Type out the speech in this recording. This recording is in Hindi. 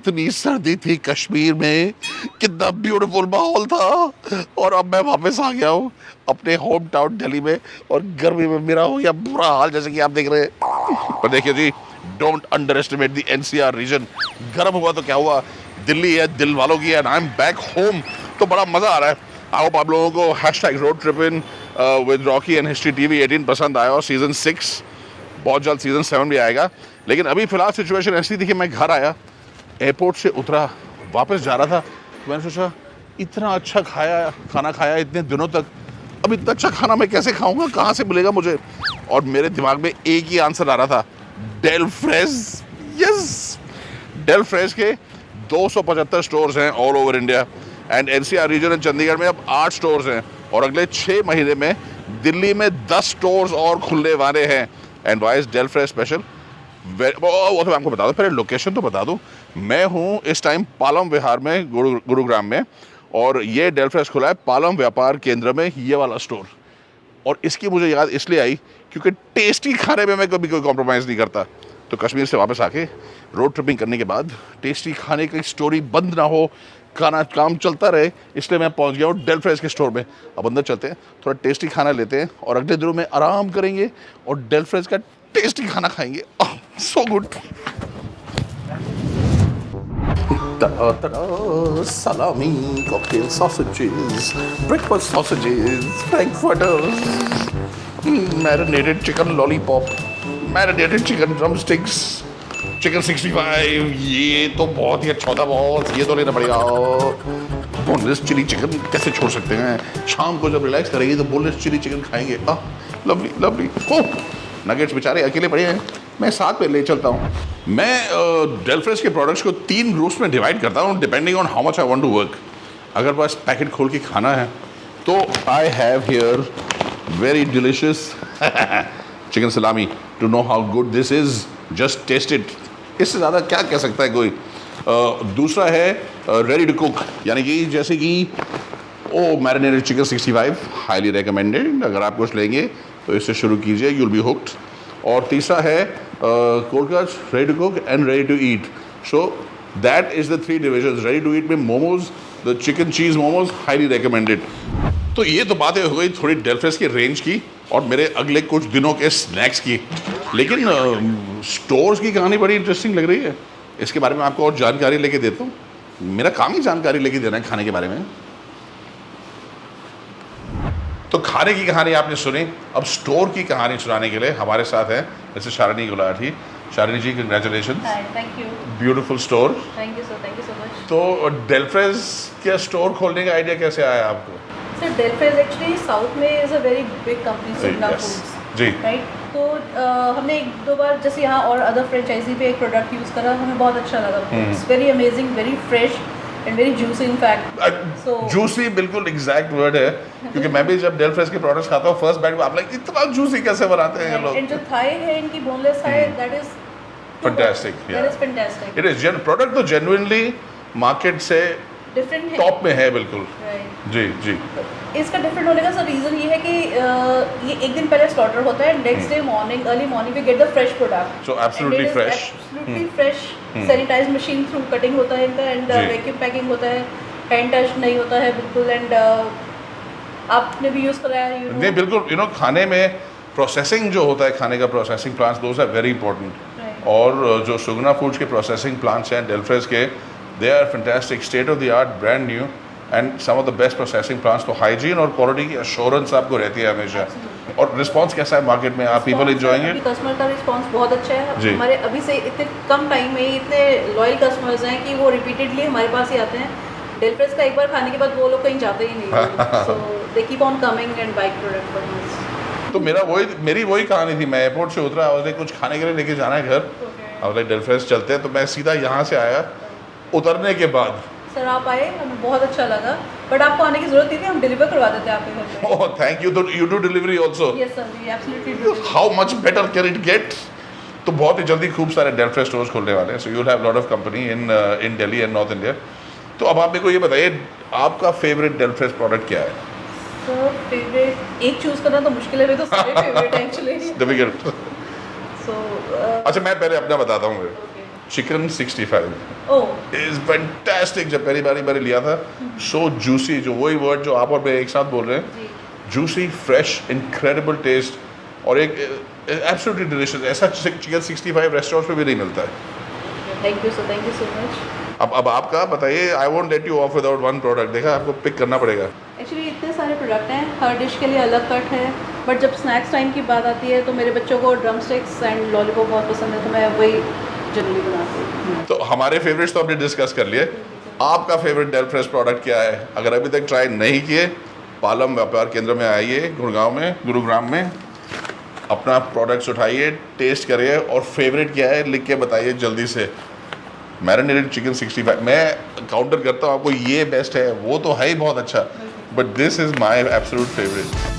इतनी सर्दी थी कश्मीर में, कितना ब्यूटीफुल माहौल था, और अब मैं वापस आ गया हूँ अपने होम टाउन दिल्ली में, और गर्मी में मेरा हो गया बुरा हाल, जैसे कि आप देख रहे हैं। पर देखिए जी, don't underestimate the NCR region. गर्म हुआ तो क्या हुआ, दिल्ली है दिल वालों की, and I am back home, तो बड़ा मज़ा आ रहा है। आई होप आप लोगों को hashtag road trip in with Rocky and history TV 18 पसंद आया, और सीज़न 6 बहुत जल्द सीज़न 7 भी आएगा। लेकिन अभी फ़िलहाल सिचुएशन ऐसी थी कि मैं घर आया, एयरपोर्ट से उतरा, वापस जा रहा था, तो मैंने सोचा इतना अच्छा खाना खाया इतने दिनों तक, अब इतना अच्छा खाना मैं कैसे खाऊंगा, कहाँ से मिलेगा मुझे। और मेरे दिमाग में एक ही आंसर आ रहा था, Del Fresh. Yes, Del fresh के 275 स्टोर्स हैं all over India, and NCR region and Chandigarh में अब 8 स्टोर्स हैं, और अगले 6 महीने में दिल्ली में 10 स्टोर्स और खुलने वाले हैं। And why is Del Fresh special, वो तो मैं आपको बता दूं, पहले लोकेशन तो बता दूं। मैं हूं इस टाइम पालम विहार में, गुरुग्राम में, और ये डेल फ्रेश खुला है पालम व्यापार केंद्र में, ये वाला स्टोर। और इसकी मुझे याद इसलिए आई क्योंकि टेस्टी खाने में मैं कभी कोई कॉम्प्रोमाइज़ नहीं करता। तो कश्मीर से वापस आके रोड ट्रिपिंग करने के बाद टेस्टी खाने की स्टोरी बंद ना हो, खाना काम चलता रहे, इसलिए मैं पहुंच गया हूँ डेल फ्रेश के स्टोर में। अब अंदर चलते हैं, थोड़ा टेस्टी खाना लेते हैं, और अगले दिनों में आराम करेंगे और डेल फ्रेश का टेस्टी खाना खाएंगे। So good. Salami, cocktail sausages, breakfast sausages, frankfurters, marinated chicken lollipop, marinated chicken drumsticks, chicken 65, ये तो बहुत ही अच्छा था बॉस, ये तो लेना पड़ेगा। बोनलेस चिली चिकन कैसे छोड़ सकते हैं, शाम को जब रिलैक्स करेंगे तो बोनलेस चिली चिकन खाएंगे। Lovely lovely. ओह, नगेट्स बेचारे अकेले पड़े हैं, मैं साथ में ले चलता हूँ। मैं डेल फ्रेश के प्रोडक्ट्स को 3 ग्रुप्स में डिवाइड करता हूँ, depending on how much I want to work. अगर बस पैकेट खोल के खाना है तो I have here very delicious chicken salami. To know how good this is, just taste it, इससे ज़्यादा क्या कह सकता है कोई। दूसरा है रेडी टू कुक, यानी कि जैसे कि मैरिनेटेड चिकन 65, हाईली रिकमेंडेड। अगर आप कुछ लेंगे तो इससे शुरू कीजिए, यू विल बी हुक्ड। और तीसरा है cold cuts, ready to cook and ready to eat. So that is the 3 divisions. Ready to eat में momos, the chicken cheese momos, highly recommended. तो ये तो बातें हो गई थोड़ी डेल फ्रेश की रेंज की और मेरे अगले कुछ दिनों के स्नैक्स की। लेकिन स्टोर्स की कहानी बड़ी इंटरेस्टिंग लग रही है, इसके बारे में आपको और जानकारी लेके देता हूँ। मेरा काम ही जानकारी लेके देना है खाने के बारे में। तो खाने की कहानी आपने सुनी, अब स्टोर की कहानी सुनाने के लिए हमारे साथ हैं जैसे Shalini Gulati. Shalini ji, congratulation, thank you, beautiful store. Thank you so much. तो डेल फ्रेश के स्टोर खोलने का आइडिया कैसे आया आपको? Sir, Del Fresh actually south में is a very big company, Suguna Foods, जी, राइट। तो हमने 1-2 बार जैसे यहाँ और अदर फ्रेंचाइजी पे एक प्रोडक्ट यूज़ करा, हमें बहुत अच्छा लगा। It's very amazing, very fresh and very juicy in fact. Juicy बिल्कुल एग्जैक्ट वर्ड है, क्योंकि मैं भी जब डेल फ्रेश के प्रोडक्ट्स खाता हूँ फर्स्ट बाइट में आप लाइक इतना जूसी कैसे बनाते हैं ये लोग। एंड जो थाई है इनकी, boneless thigh, that is fantastic. That is fantastic. It is product तो जेन्युइनली मार्केट से डिफरेंट है, टॉप में है बिल्कुल। राइट। जी जी। इसका डिफरेंट होने का सर रीज़न ये है कि ये एक दिन पहले स्लॉटर होता है, next day morning, early morning we get the fresh product. So absolutely fresh, absolutely fresh, sanitize machine through cutting होता है इनका, एंड वैक्यूम पैकिंग होता है, हैंड टच नहीं होता है बिल्कुल। एंड आपने भी यूज़ कराया है, नहीं बिल्कुल, यू नो खाने में प्रोसेसिंग जो होता है, खाने का processing plants, those are very important. और जो सुगना फूड्स के प्रोसेसिंग प्लांट्स हैं डेल फ्रेश के, they are fantastic, state of the art, brand new, and some of the best processing plants. तो हाइजीन और क्वालिटी की अश्योरेंस आपको रहती है हमेशा। और रिस्पांस कैसा है मार्केट में, आप पीपल एंजॉयिंग इट? कस्टमर का रिस्पांस बहुत अच्छा है। जी। हमारे अभी से इतने कम टाइम में ही इतने लॉयल कस्टमर्स हैं कि वो रिपीटेडली हमारे पास ही आते हैं। डेल फ्रेश का एक बार खाने के बाद वो लोग कहीं जाते ही नहीं, so they keep on coming and buying product from us. तो मेरी वही कहानी थी। मैं एयरपोर्ट से उतरा, और कुछ खाने के लिए लेके जाना है घर, और डेल फ्रेश चलते हैं, तो मैं सीधा यहाँ से आया। उतरने के बाद सर आप आए, हमें बहुत अच्छा लगा, बट आपको आने की जरूरत नहीं थी, हम डिलीवर करवा देते आपके घर पे। Oh thank you. तो you do delivery also? Yes sir, we absolutely do. How much better can it get? तो बहुत ही जल्दी खूब सारे डेल फ्रेश स्टोर्स खोलने वाले हैं, so you will have lot of company in Delhi and north India. तो अब आप मेरे को ये बताइए, आपका फेवरेट डेल फ्रेश प्रोडक्ट क्या है? सर फेवरेट एक चूज करना तो मुश्किल है, मेरे तो सारे फेवरेट एक्चुअली। डिफिकल्ट। सो अच्छा मैं पहले अपना बताता हूँ। Chicken 65 oh is fantastic. जब पहली बारी मैंने लिया था, सो जूसी, जो वही वर्ड जो आप और मैं एक साथ बोल रहे हैं, जी जूसी, फ्रेश, इनक्रेडिबल टेस्ट और एक एब्सोल्युटली डिलीशियस। ऐसा चिकन 65 रेस्टोरेंट्स पे भी नहीं मिलता है। Thank you so much. अब आपका बताइए। I won't let you of without one product. देखा, आपको पिक करना पड़ेगा। एक्चुअली इतने सारे प्रोडक्ट हैं, हर डिश के लिए अलग कट है, बट जब स्नैक्स टाइम की बात आती है तो मेरे बच्चों को ड्रम स्टिक्स एंड लॉलीपॉप बहुत पसंद है, तो मैं वही जनरली बनाती हूँ। तो हमारे फेवरेट्स तो हमने डिस्कस कर लिए। आपका फेवरेट डेल फ्रेश प्रोडक्ट क्या है? अगर अभी तक ट्राई नहीं किए, पालम व्यापार केंद्र में आइए, गुड़गांव में, गुरुग्राम में, अपना प्रोडक्ट्स उठाइए, टेस्ट करिए और फेवरेट क्या है लिख के बताइए जल्दी से। मैरिनेटेड चिकन 65 मैं काउंटर करता हूँ आपको, ये बेस्ट है, वो तो है ही बहुत अच्छा, but this is my absolute favourite.